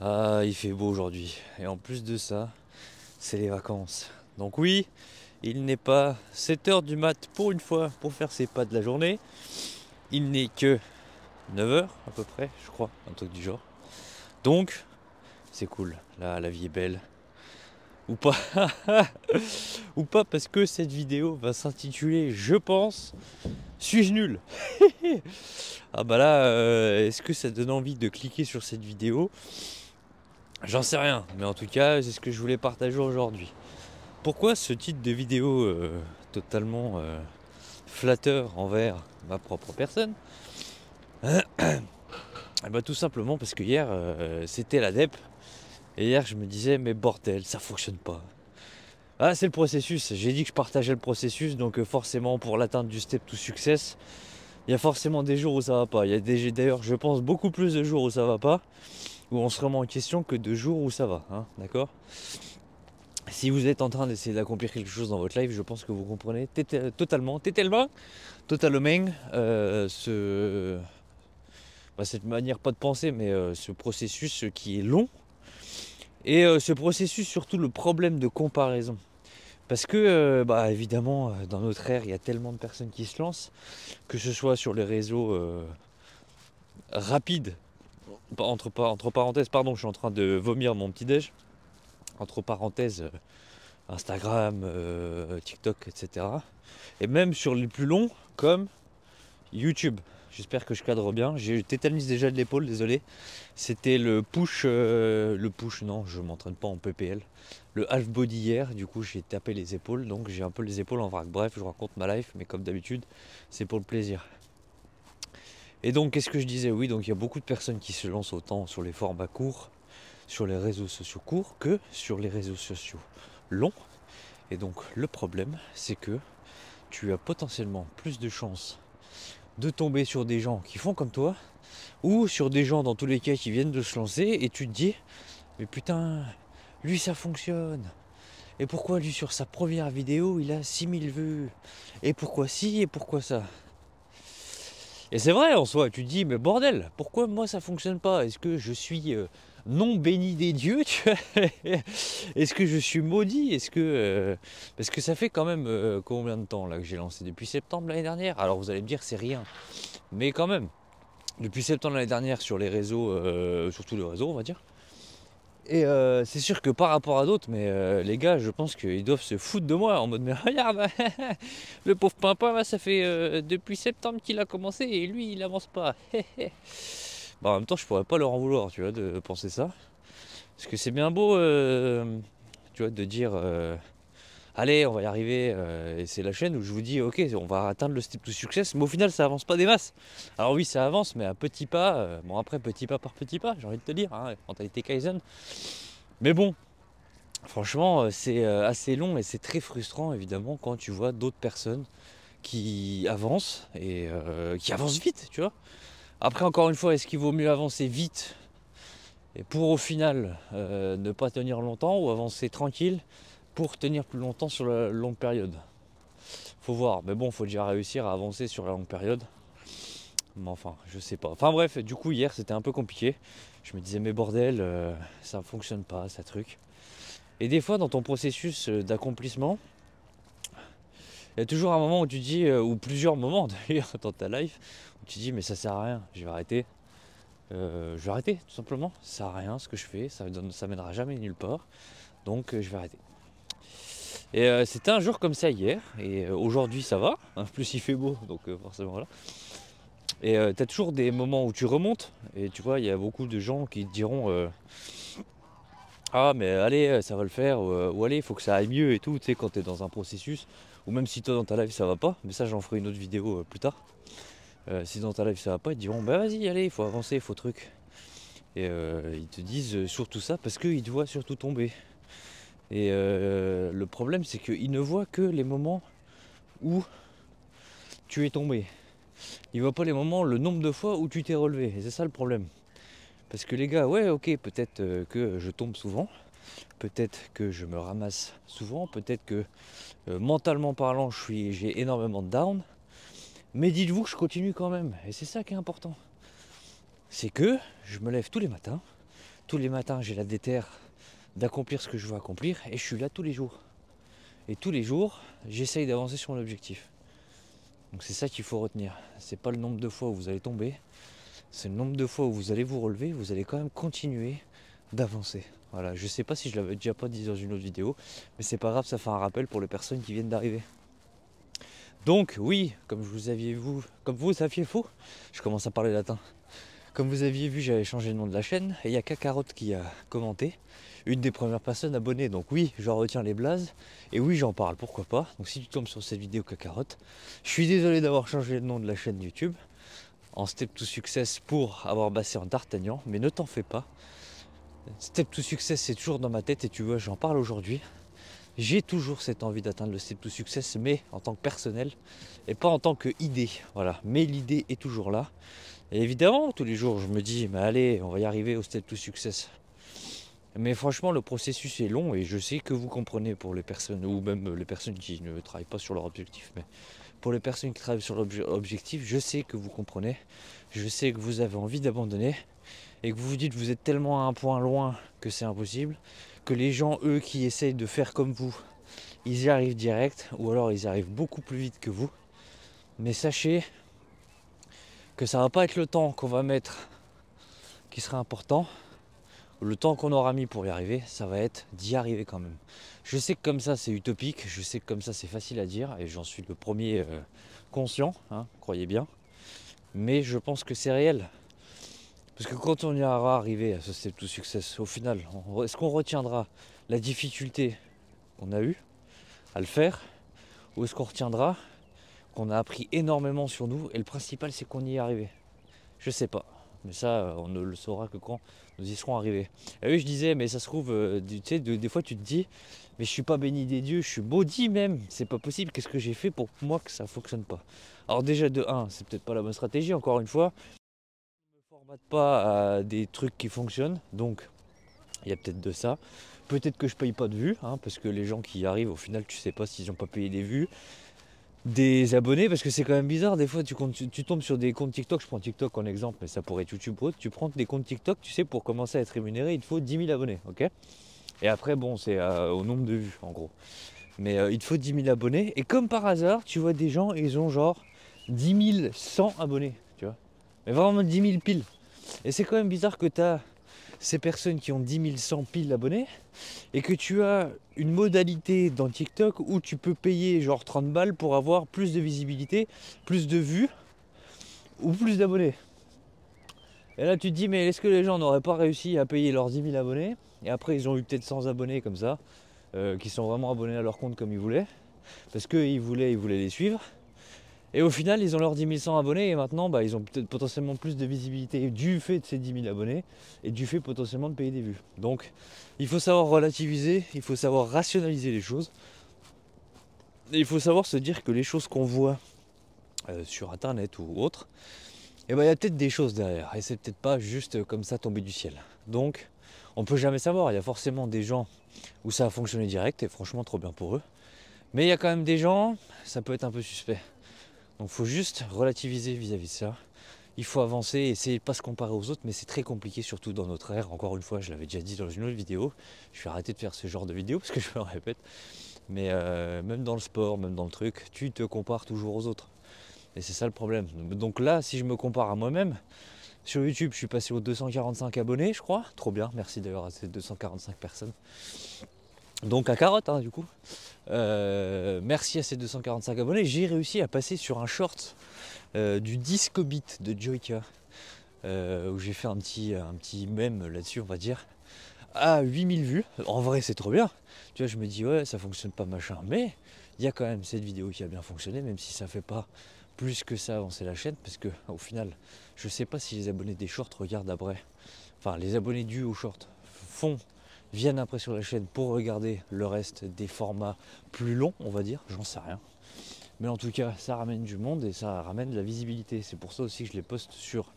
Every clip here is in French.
Ah, il fait beau aujourd'hui. Et en plus de ça, c'est les vacances. Donc oui, il n'est pas 7 heures du mat pour une fois pour faire ses pas de la journée. Il n'est que 9 heures à peu près, je crois, un truc du genre. Donc, c'est cool. Là, la vie est belle. Ou pas. Ou pas parce que cette vidéo va s'intituler, je pense, Suis-je nul? Ah bah là, est-ce que ça donne envie de cliquer sur cette vidéo? J'en sais rien, mais en tout cas, c'est ce que je voulais partager aujourd'hui. Pourquoi ce titre de vidéo totalement flatteur envers ma propre personne? Eh ben, tout simplement parce que hier, c'était la DEP. Et hier, je me disais, mais bordel, ça fonctionne pas. Ah, c'est le processus. J'ai dit que je partageais le processus, donc forcément, pour l'atteinte du step to success, il y a forcément des jours où ça va pas. Il y a d'ailleurs, je pense, beaucoup plus de jours où ça va pas, où on se remet en question que de jours où ça va. Hein, d'accord? Si vous êtes en train d'essayer d'accomplir quelque chose dans votre life, je pense que vous comprenez totalement, cette manière pas de penser, mais ce processus qui est long. Et ce processus, surtout le problème de comparaison. Parce que, évidemment, dans notre ère, il y a tellement de personnes qui se lancent, que ce soit sur les réseaux rapides, entre parenthèses, pardon, je suis en train de vomir mon petit-déj, entre parenthèses, Instagram, TikTok, etc. Et même sur les plus longs, comme YouTube. J'espère que je cadre bien. J'ai tétanisé déjà de l'épaule, désolé. C'était le push, non, je m'entraîne pas en PPL. Le half body hier, du coup j'ai tapé les épaules, donc j'ai un peu les épaules en vrac. Bref, je raconte ma life, mais comme d'habitude, c'est pour le plaisir. Et donc, qu'est-ce que je disais? Oui, donc il y a beaucoup de personnes qui se lancent autant sur les formats courts, sur les réseaux sociaux courts, que sur les réseaux sociaux longs. Et donc, le problème, c'est que tu as potentiellement plus de chances de tomber sur des gens qui font comme toi, ou sur des gens dans tous les cas qui viennent de se lancer, et tu te dis, mais putain, lui ça fonctionne. Et pourquoi lui sur sa première vidéo il a 6000 vues? Et pourquoi ci et pourquoi ça? Et c'est vrai en soi, tu te dis, mais bordel, pourquoi moi ça fonctionne pas? Est-ce que je suis non béni des dieux? Est-ce que je suis maudit? Parce que ça fait quand même combien de temps là que j'ai lancé? Depuis septembre l'année dernière. Alors vous allez me dire c'est rien. Mais quand même, depuis septembre l'année dernière sur les réseaux, sur tous les réseaux on va dire. Et c'est sûr que par rapport à d'autres, mais les gars, je pense qu'ils doivent se foutre de moi en mode mais regarde, le pauvre pimpin, ça fait depuis septembre qu'il a commencé et lui il avance pas. En même temps, je pourrais pas leur en vouloir, tu vois, de penser ça. Parce que c'est bien beau, tu vois, de dire allez, on va y arriver. Et c'est la chaîne où je vous dis ok, on va atteindre le step to success, mais au final, ça avance pas des masses. Alors oui, ça avance, mais à petits pas. Bon, après, petit pas par petit pas, j'ai envie de te dire, hein, mentalité Kaizen. Mais bon, franchement, c'est assez long et c'est très frustrant évidemment quand tu vois d'autres personnes qui avancent et qui avancent vite, tu vois. Après, encore une fois, est-ce qu'il vaut mieux avancer vite et pour au final ne pas tenir longtemps ou avancer tranquille pour tenir plus longtemps sur la longue période? Faut voir, mais bon, faut déjà réussir à avancer sur la longue période. Mais enfin, je sais pas. Enfin bref, du coup, hier c'était un peu compliqué. Je me disais, mais bordel, ça fonctionne pas, ça truc. Et des fois, dans ton processus d'accomplissement, il y a toujours un moment où tu dis, ou plusieurs moments d'ailleurs dans ta life, où tu dis, mais ça sert à rien, je vais arrêter. Je vais arrêter, tout simplement. Ça sert à rien ce que je fais, ça mènera jamais nulle part. Donc, je vais arrêter. Et c'était un jour comme ça hier, et aujourd'hui ça va. En plus, il fait beau, donc forcément voilà. Et tu as toujours des moments où tu remontes, et tu vois, il y a beaucoup de gens qui te diront ah mais allez ça va le faire ou allez il faut que ça aille mieux et tout, tu sais, quand t'es dans un processus, ou même si toi dans ta life ça va pas, mais ça j'en ferai une autre vidéo plus tard. Si dans ta life ça va pas, ils te diront bah vas-y allez il faut avancer, il faut truc. Et ils te disent surtout ça parce qu'ils te voient surtout tomber. Et le problème c'est qu'ils ne voient que les moments où tu es tombé. Ils voient pas les moments, le nombre de fois où tu t'es relevé, et c'est ça le problème. Parce que les gars, ouais ok, peut-être que je tombe souvent, peut-être que je me ramasse souvent, peut-être que mentalement parlant j'ai énormément de down, mais dites-vous que je continue quand même, et c'est ça qui est important. C'est que je me lève tous les matins, tous les matins j'ai la déterre d'accomplir ce que je veux accomplir et je suis là tous les jours. Et tous les jours, j'essaye d'avancer sur l'objectif. Donc c'est ça qu'il faut retenir. C'est pas le nombre de fois où vous allez tomber, c'est le nombre de fois où vous allez vous relever, vous allez quand même continuer d'avancer. Voilà, je sais pas si je l'avais déjà pas dit dans une autre vidéo, mais c'est pas grave, ça fait un rappel pour les personnes qui viennent d'arriver. Donc oui, comme vous saviez faux, je commence à parler latin. Comme vous aviez vu, j'avais changé le nom de la chaîne et il y a Kakarot qui a commenté, une des premières personnes abonnées. Donc oui, j'en retiens les blazes et oui, j'en parle, pourquoi pas. Donc si tu tombes sur cette vidéo Kakarot, je suis désolé d'avoir changé le nom de la chaîne YouTube en Step to Success pour avoir bassé en D'Artagnan, mais ne t'en fais pas. Step to Success, c'est toujours dans ma tête et tu vois, j'en parle aujourd'hui. J'ai toujours cette envie d'atteindre le Step to Success, mais en tant que personnel et pas en tant qu'idée. Voilà, mais l'idée est toujours là. Et évidemment, tous les jours, je me dis, mais allez, on va y arriver au Step to Success. Mais franchement, le processus est long et je sais que vous comprenez pour les personnes, ou même les personnes qui ne travaillent pas sur leur objectif, mais pour les personnes qui travaillent sur l'objectif, je sais que vous comprenez. Je sais que vous avez envie d'abandonner et que vous vous dites, vous êtes tellement à un point loin que c'est impossible, que les gens, eux, qui essayent de faire comme vous, ils y arrivent direct, ou alors ils y arrivent beaucoup plus vite que vous. Mais sachez que ça va pas être le temps qu'on va mettre qui sera important, le temps qu'on aura mis pour y arriver, ça va être d'y arriver quand même. Je sais que comme ça c'est utopique, je sais que comme ça c'est facile à dire, et j'en suis le premier conscient, hein, croyez bien, mais je pense que c'est réel. Parce que quand on y aura arrivé à ce step to success, au final, est-ce qu'on retiendra la difficulté qu'on a eue à le faire, ou est-ce qu'on retiendra qu'on a appris énormément sur nous, et le principal c'est qu'on y est arrivé. Je sais pas. Mais ça, on ne le saura que quand nous y serons arrivés. Et oui, je disais, mais ça se trouve, tu sais, des fois tu te dis, mais je suis pas béni des dieux, je suis maudit même. C'est pas possible, qu'est-ce que j'ai fait pour moi que ça fonctionne pas? Alors déjà, de 1, c'est peut-être pas la bonne stratégie, encore une fois. Je ne me formate pas à des trucs qui fonctionnent, donc il y a peut-être de ça. Peut-être que je paye pas de vues, hein, parce que les gens qui y arrivent, au final, tu sais pas s'ils n'ont pas payé des vues. Des abonnés, parce que c'est quand même bizarre, des fois tu tombes sur des comptes TikTok, je prends TikTok en exemple, mais ça pourrait être YouTube ou autre, tu prends des comptes TikTok, tu sais, pour commencer à être rémunéré, il te faut 10 000 abonnés, ok? Et après, bon, c'est au nombre de vues, en gros. Mais il te faut 10 000 abonnés, et comme par hasard, tu vois des gens, ils ont genre 10 100 abonnés, tu vois? Mais vraiment 10 000 piles. Et c'est quand même bizarre que tu as ces personnes qui ont 10 100 piles abonnés, et que tu as une modalité dans TikTok où tu peux payer genre 30 balles pour avoir plus de visibilité, plus de vues ou plus d'abonnés. Et là tu te dis, mais est-ce que les gens n'auraient pas réussi à payer leurs 10 000 abonnés et après ils ont eu peut-être 100 abonnés comme ça, qui sont vraiment abonnés à leur compte comme ils voulaient, parce qu'ils voulaient les suivre. Et au final, ils ont leurs 10 100 abonnés et maintenant, bah, ils ont peut-être potentiellement plus de visibilité du fait de ces 10 000 abonnés et du fait potentiellement de payer des vues. Donc, il faut savoir relativiser, il faut savoir rationaliser les choses. Et il faut savoir se dire que les choses qu'on voit sur Internet ou autre, eh ben, il y a peut-être des choses derrière. Et c'est peut-être pas juste comme ça tomber du ciel. Donc, on peut jamais savoir. Il y a forcément des gens où ça a fonctionné direct et franchement trop bien pour eux. Mais il y a quand même des gens, ça peut être un peu suspect. Donc il faut juste relativiser vis-à-vis de ça. Il faut avancer, essayer de ne pas se comparer aux autres, mais c'est très compliqué, surtout dans notre ère. Encore une fois, je l'avais déjà dit dans une autre vidéo. Je vais arrêter de faire ce genre de vidéo parce que je me répète. Mais même dans le sport, même dans le truc, tu te compares toujours aux autres. Et c'est ça le problème. Donc là, si je me compare à moi-même, sur YouTube, je suis passé aux 245 abonnés, je crois. Trop bien, merci d'ailleurs à ces 245 personnes. Donc à carotte, hein, du coup. Merci à ces 245 abonnés. J'ai réussi à passer sur un short du Disco Beat de Joyka, où j'ai fait un petit mème là-dessus, on va dire, à 8000 vues. En vrai, c'est trop bien. Tu vois, je me dis, ouais, ça fonctionne pas, machin. Mais il y a quand même cette vidéo qui a bien fonctionné, même si ça fait pas plus que ça avancer la chaîne, parce que au final, je sais pas si les abonnés des shorts regardent après. Enfin, les abonnés dus aux shorts viennent après sur la chaîne pour regarder le reste des formats plus longs, on va dire, j'en sais rien. Mais en tout cas, ça ramène du monde et ça ramène de la visibilité. C'est pour ça aussi que je les poste sur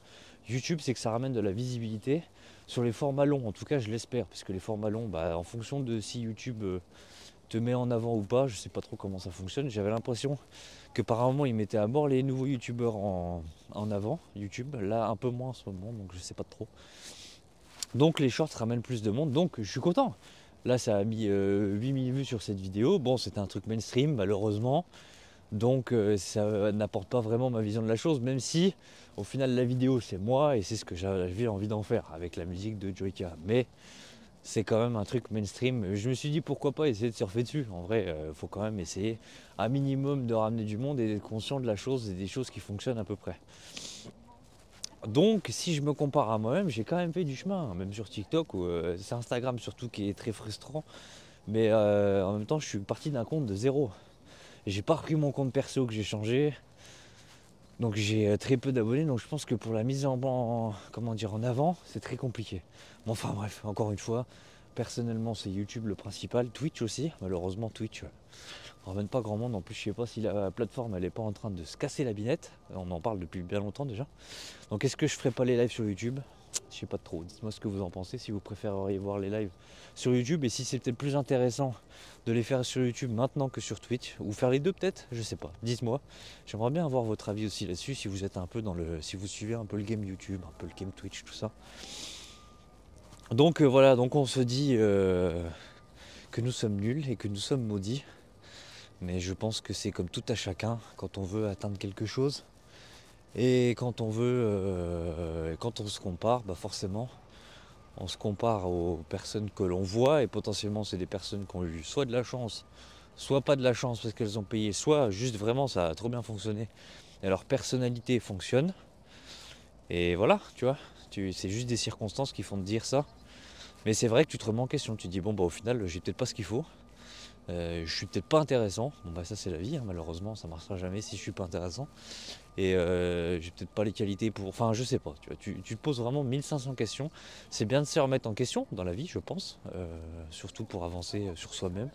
YouTube, c'est que ça ramène de la visibilité sur les formats longs. En tout cas, je l'espère, parce que les formats longs, bah, en fonction de si YouTube te met en avant ou pas, je sais pas trop comment ça fonctionne. J'avais l'impression que par un moment, ils mettaient à mort les nouveaux YouTubeurs en avant, YouTube. Là, un peu moins en ce moment, donc je sais pas trop. Donc les shorts ramènent plus de monde, donc je suis content. Là ça a mis 8000 vues sur cette vidéo. Bon, c'était un truc mainstream malheureusement. Donc ça n'apporte pas vraiment ma vision de la chose, même si au final la vidéo c'est moi et c'est ce que j'avais envie d'en faire avec la musique de Joyka. Mais c'est quand même un truc mainstream. Je me suis dit pourquoi pas essayer de surfer dessus. En vrai, faut quand même essayer un minimum de ramener du monde et d'être conscient de la chose et des choses qui fonctionnent à peu près. Donc si je me compare à moi-même, j'ai quand même fait du chemin, même sur TikTok, ou c'est Instagram surtout qui est très frustrant. Mais en même temps, je suis parti d'un compte de zéro. J'ai pas repris mon compte perso que j'ai changé. Donc j'ai très peu d'abonnés, donc je pense que pour la mise comment dire, en avant, c'est très compliqué. Bon, enfin bref, encore une fois, personnellement c'est YouTube le principal, Twitch aussi, malheureusement Twitch ramène pas grand monde, en plus je sais pas si la plateforme elle est pas en train de se casser la binette, on en parle depuis bien longtemps déjà. Donc est-ce que je ferai pas les lives sur YouTube? Je sais pas trop, dites-moi ce que vous en pensez, si vous préféreriez voir les lives sur YouTube et si c'est peut-être plus intéressant de les faire sur YouTube maintenant que sur Twitch, ou faire les deux peut-être, je sais pas, dites-moi. J'aimerais bien avoir votre avis aussi là-dessus, si vous êtes un peu si vous suivez un peu le game YouTube, un peu le game Twitch, tout ça. Donc voilà, donc on se dit que nous sommes nuls et que nous sommes maudits. Mais je pense que c'est comme tout à chacun, quand on veut atteindre quelque chose, et quand on se compare, bah forcément, on se compare aux personnes que l'on voit, et potentiellement c'est des personnes qui ont eu soit de la chance, soit pas de la chance parce qu'elles ont payé, soit juste vraiment ça a trop bien fonctionné, et leur personnalité fonctionne, et voilà, tu vois, c'est juste des circonstances qui font te dire ça. Mais c'est vrai que tu te remets en question, tu te dis bon bah au final j'ai peut-être pas ce qu'il faut. Je suis peut-être pas intéressant, bon bah ça c'est la vie, hein, malheureusement ça marchera jamais si je suis pas intéressant. Et j'ai peut-être pas les qualités pour. Enfin je sais pas, tu vois, tu te poses vraiment 1500 questions. C'est bien de se remettre en question dans la vie, je pense, surtout pour avancer sur soi-même.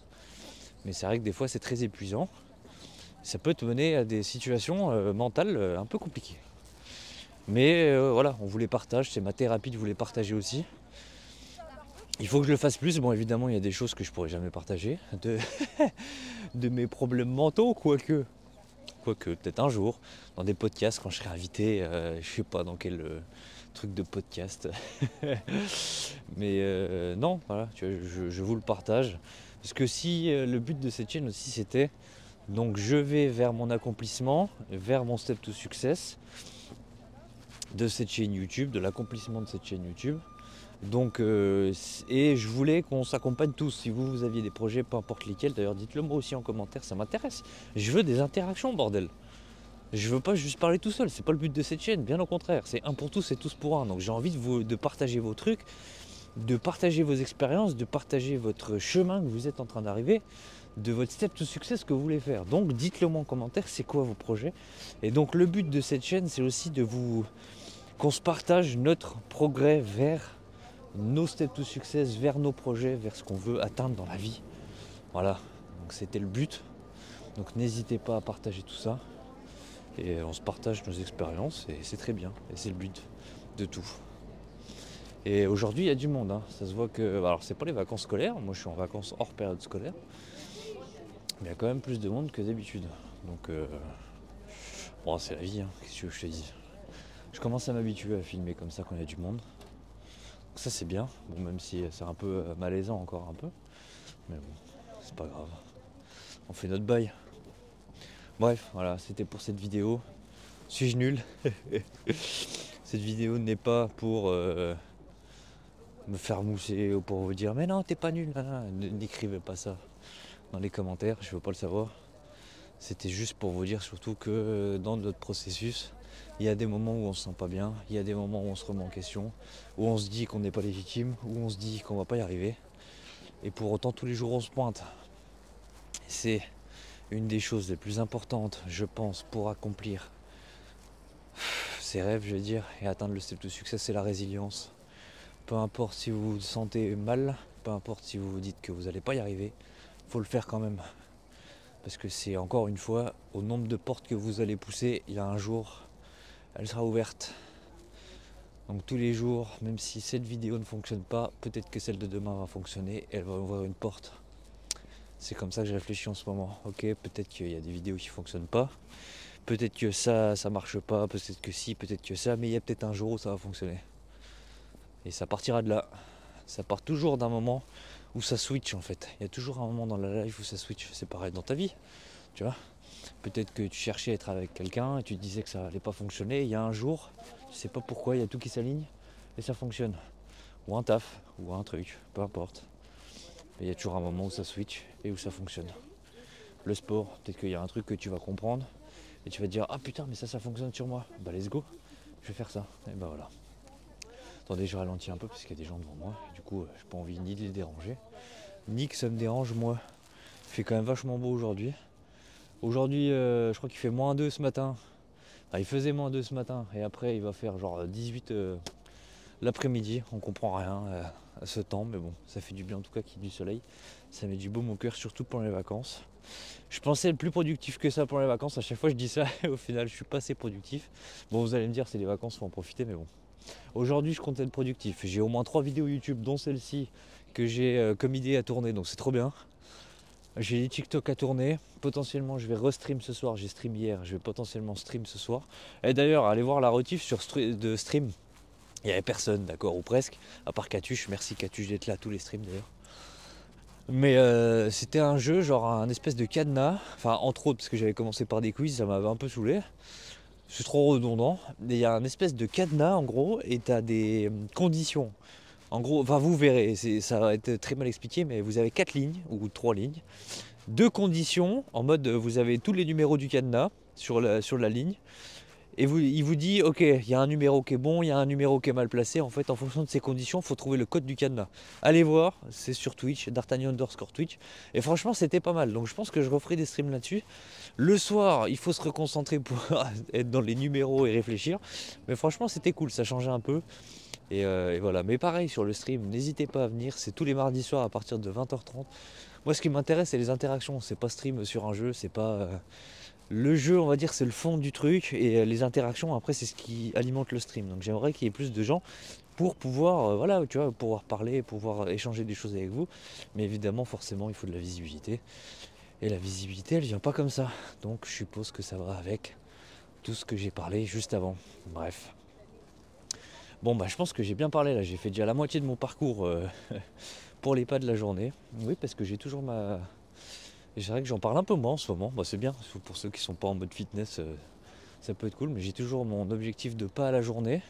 Mais c'est vrai que des fois c'est très épuisant. Ça peut te mener à des situations mentales un peu compliquées. Mais voilà, on vous les partage, c'est ma thérapie de vous les partager aussi. Il faut que je le fasse plus. Bon, évidemment, il y a des choses que je pourrais jamais partager de mes problèmes mentaux, quoique peut-être un jour, dans des podcasts, quand je serai invité, je sais pas dans quel truc de podcast. Mais non, voilà, tu vois, je vous le partage. Parce que si le but de cette chaîne aussi c'était, donc je vais vers mon accomplissement, vers mon step to success de cette chaîne YouTube, de l'accomplissement de cette chaîne YouTube. Donc, et je voulais qu'on s'accompagne tous. Si vous aviez des projets, peu importe lesquels, d'ailleurs dites-le moi aussi en commentaire, ça m'intéresse. Je veux des interactions, bordel. Je veux pas juste parler tout seul, c'est pas le but de cette chaîne, bien au contraire. C'est un pour tous et tous pour un. Donc j'ai envie de partager vos trucs, de partager vos expériences, de partager votre chemin que vous êtes en train d'arriver, de votre step to success que vous voulez faire. Donc dites-le moi en commentaire, c'est quoi vos projets. Et donc le but de cette chaîne, c'est aussi qu'on se partage notre progrès vers nos steps to success, vers nos projets, vers ce qu'on veut atteindre dans la vie. Voilà, donc c'était le but. Donc n'hésitez pas à partager tout ça. Et on se partage nos expériences et c'est très bien. Et c'est le but de tout. Et aujourd'hui il y a du monde, hein. Ça se voit que. Alors c'est pas les vacances scolaires, moi je suis en vacances hors période scolaire. Mais il y a quand même plus de monde que d'habitude. Donc bon, c'est la vie, hein. Qu'est-ce que tu veux que je te dise. Je commence à m'habituer à filmer comme ça quand il y a du monde. Donc ça c'est bien. Bon, même si c'est un peu malaisant encore un peu. Mais bon, c'est pas grave. On fait notre bail. Bref, voilà, c'était pour cette vidéo. Suis-je nul? Cette vidéo n'est pas pour me faire mousser ou pour vous dire mais non t'es pas nul. N'écrivez pas ça dans les commentaires, je veux pas le savoir. C'était juste pour vous dire surtout que dans notre processus, il y a des moments où on se sent pas bien, il y a des moments où on se remet en question, où on se dit qu'on n'est pas légitime, où on se dit qu'on va pas y arriver. Et pour autant tous les jours on se pointe. C'est une des choses les plus importantes, je pense, pour accomplir ses rêves, je veux dire, et atteindre le step de succès, c'est la résilience. Peu importe si vous vous sentez mal, peu importe si vous vous dites que vous n'allez pas y arriver, faut le faire quand même. Parce que c'est encore une fois, au nombre de portes que vous allez pousser, il y a un jour, elle sera ouverte. Donc tous les jours, même si cette vidéo ne fonctionne pas, peut-être que celle de demain va fonctionner, elle va ouvrir une porte. C'est comme ça que je réfléchis en ce moment. Ok, peut-être qu'il y a des vidéos qui ne fonctionnent pas, peut-être que ça marche pas, peut-être que si, peut-être que ça, mais il y a peut-être un jour où ça va fonctionner. Et ça partira de là. Ça part toujours d'un moment où ça switch en fait. Il y a toujours un moment dans la life où ça switch. C'est pareil dans ta vie, tu vois. Peut-être que tu cherchais à être avec quelqu'un et tu te disais que ça allait pas fonctionner. Il y a un jour, tu sais pas pourquoi, il y a tout qui s'aligne et ça fonctionne. Ou un taf, ou un truc, peu importe. Mais il y a toujours un moment où ça switch et où ça fonctionne. Le sport, peut-être qu'il y a un truc que tu vas comprendre et tu vas te dire ah putain mais ça fonctionne sur moi. Bah let's go, je vais faire ça. Et bah voilà. Attendez, je ralentis un peu parce qu'il y a des gens devant moi. Et du coup, j'ai pas envie ni de les déranger, ni que ça me dérange moi. Il fait quand même vachement beau aujourd'hui. Aujourd'hui, je crois qu'il fait -2 ce matin. Enfin, il faisait -2 ce matin et après il va faire genre 18 l'après-midi. On comprend rien à ce temps, mais bon, ça fait du bien en tout cas qu'il y ait du soleil. Ça met du baume au cœur, surtout pendant les vacances. Je pensais être plus productif que ça pendant les vacances. À chaque fois je dis ça et au final je suis pas assez productif. Bon, vous allez me dire c'est les vacances, faut en profiter, mais bon. Aujourd'hui je compte être productif. J'ai au moins 3 vidéos YouTube, dont celle-ci que j'ai comme idée à tourner, donc c'est trop bien. J'ai des TikTok à tourner. Potentiellement, je vais restream ce soir. J'ai stream hier. Je vais potentiellement stream ce soir. Et d'ailleurs, allez voir la rediff de stream. Il n'y avait personne, d'accord, ou presque. À part Catuche. Merci Catuche d'être là à tous les streams d'ailleurs. Mais c'était un jeu, genre un espèce de cadenas. Enfin, entre autres, parce que j'avais commencé par des quiz, ça m'avait un peu saoulé. C'est trop redondant. Il y a un espèce de cadenas en gros, et tu as des conditions. En gros, enfin vous verrez, ça va être très mal expliqué, mais vous avez 4 lignes, ou 3 lignes. 2 conditions, en mode vous avez tous les numéros du cadenas sur la ligne. Et il vous dit, ok, il y a un numéro qui est bon, il y a un numéro qui est mal placé. En fait, en fonction de ces conditions, il faut trouver le code du cadenas. Allez voir, c'est sur Twitch, D'Artagnan_Twitch. Et franchement, c'était pas mal. Donc je pense que je referai des streams là-dessus. Le soir, il faut se reconcentrer pour être dans les numéros et réfléchir. Mais franchement, c'était cool, ça changeait un peu. Et voilà, mais pareil sur le stream, n'hésitez pas à venir, c'est tous les mardis soirs à partir de 20h30. Moi ce qui m'intéresse c'est les interactions, c'est pas stream sur un jeu, c'est pas... le jeu on va dire c'est le fond du truc et les interactions après c'est ce qui alimente le stream. Donc j'aimerais qu'il y ait plus de gens pour pouvoir, voilà, tu vois, pouvoir parler, pouvoir échanger des choses avec vous. Mais évidemment forcément il faut de la visibilité. Et la visibilité elle vient pas comme ça. Donc je suppose que ça va avec tout ce que j'ai parlé juste avant. Bref. Bon bah je pense que j'ai bien parlé là, j'ai fait déjà la moitié de mon parcours pour les pas de la journée. Oui parce que j'ai toujours ma... Et c'est vrai que j'en parle un peu moins en ce moment, bah, c'est bien, pour ceux qui sont pas en mode fitness ça peut être cool, mais j'ai toujours mon objectif de pas à la journée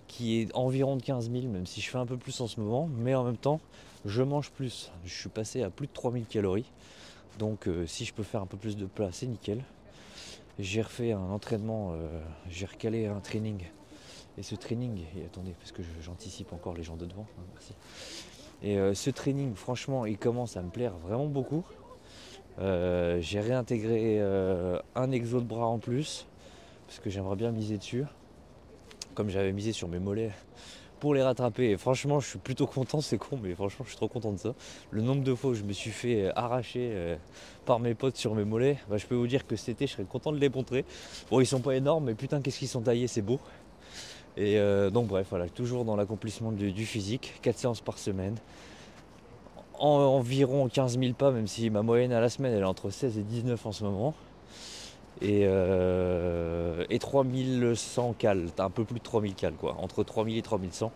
qui est environ de 15 000, même si je fais un peu plus en ce moment, mais en même temps je mange plus. Je suis passé à plus de 3000 calories, donc si je peux faire un peu plus de plat c'est nickel. J'ai refait un entraînement, j'ai recalé un training. Et ce training, et attendez, parce que j'anticipe encore les gens de devant, hein, merci. Et ce training, franchement, il commence à me plaire vraiment beaucoup. J'ai réintégré un exo de bras en plus, parce que j'aimerais bien miser dessus. Comme j'avais misé sur mes mollets pour les rattraper. Et franchement, je suis plutôt content, c'est con, mais franchement, je suis trop content de ça. Le nombre de fois où je me suis fait arracher par mes potes sur mes mollets, bah, je peux vous dire que cet été, je serais content de les montrer. Bon, ils sont pas énormes, mais putain, qu'est-ce qu'ils sont taillés, c'est beau. Et donc bref, voilà, toujours dans l'accomplissement du physique, 4 séances par semaine, environ 15 000 pas, même si ma moyenne à la semaine elle est entre 16 et 19 en ce moment, et 3100 cales, un peu plus de 3000 cales quoi, entre 3000 et 3100,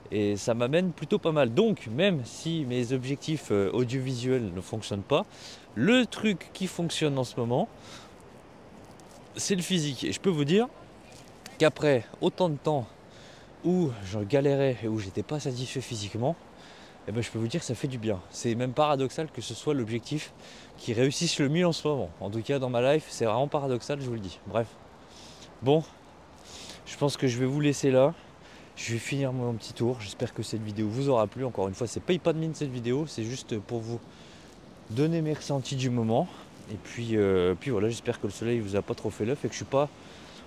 et ça m'amène plutôt pas mal. Donc même si mes objectifs audiovisuels ne fonctionnent pas, le truc qui fonctionne en ce moment, c'est le physique, et je peux vous dire qu'après autant de temps où je galérais et où j'étais pas satisfait physiquement, et ben je peux vous dire que ça fait du bien. C'est même paradoxal que ce soit l'objectif qui réussisse le mieux en ce moment. En tout cas dans ma life, c'est vraiment paradoxal, je vous le dis. Bref. Bon, je pense que je vais vous laisser là. Je vais finir mon petit tour. J'espère que cette vidéo vous aura plu. Encore une fois, c'est paye pas de mine cette vidéo, c'est juste pour vous donner mes ressentis du moment. Et puis voilà, j'espère que le soleil vous a pas trop fait l'œuf et que je suis pas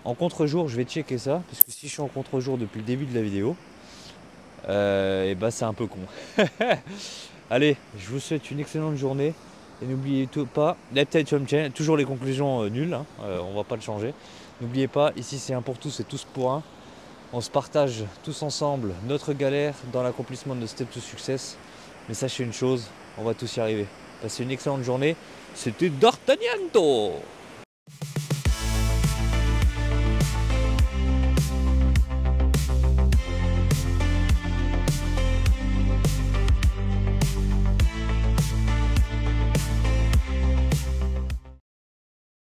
en contre-jour. Je vais checker ça, parce que si je suis en contre-jour depuis le début de la vidéo, et bah c'est un peu con. Allez, je vous souhaite une excellente journée. Et n'oubliez pas, toujours les conclusions nulles, hein, on va pas le changer. N'oubliez pas, ici c'est un pour tous et tous pour un. On se partage tous ensemble notre galère dans l'accomplissement de Step to Success. Mais sachez une chose, on va tous y arriver. Passez une excellente journée. C'était D'Artagnan.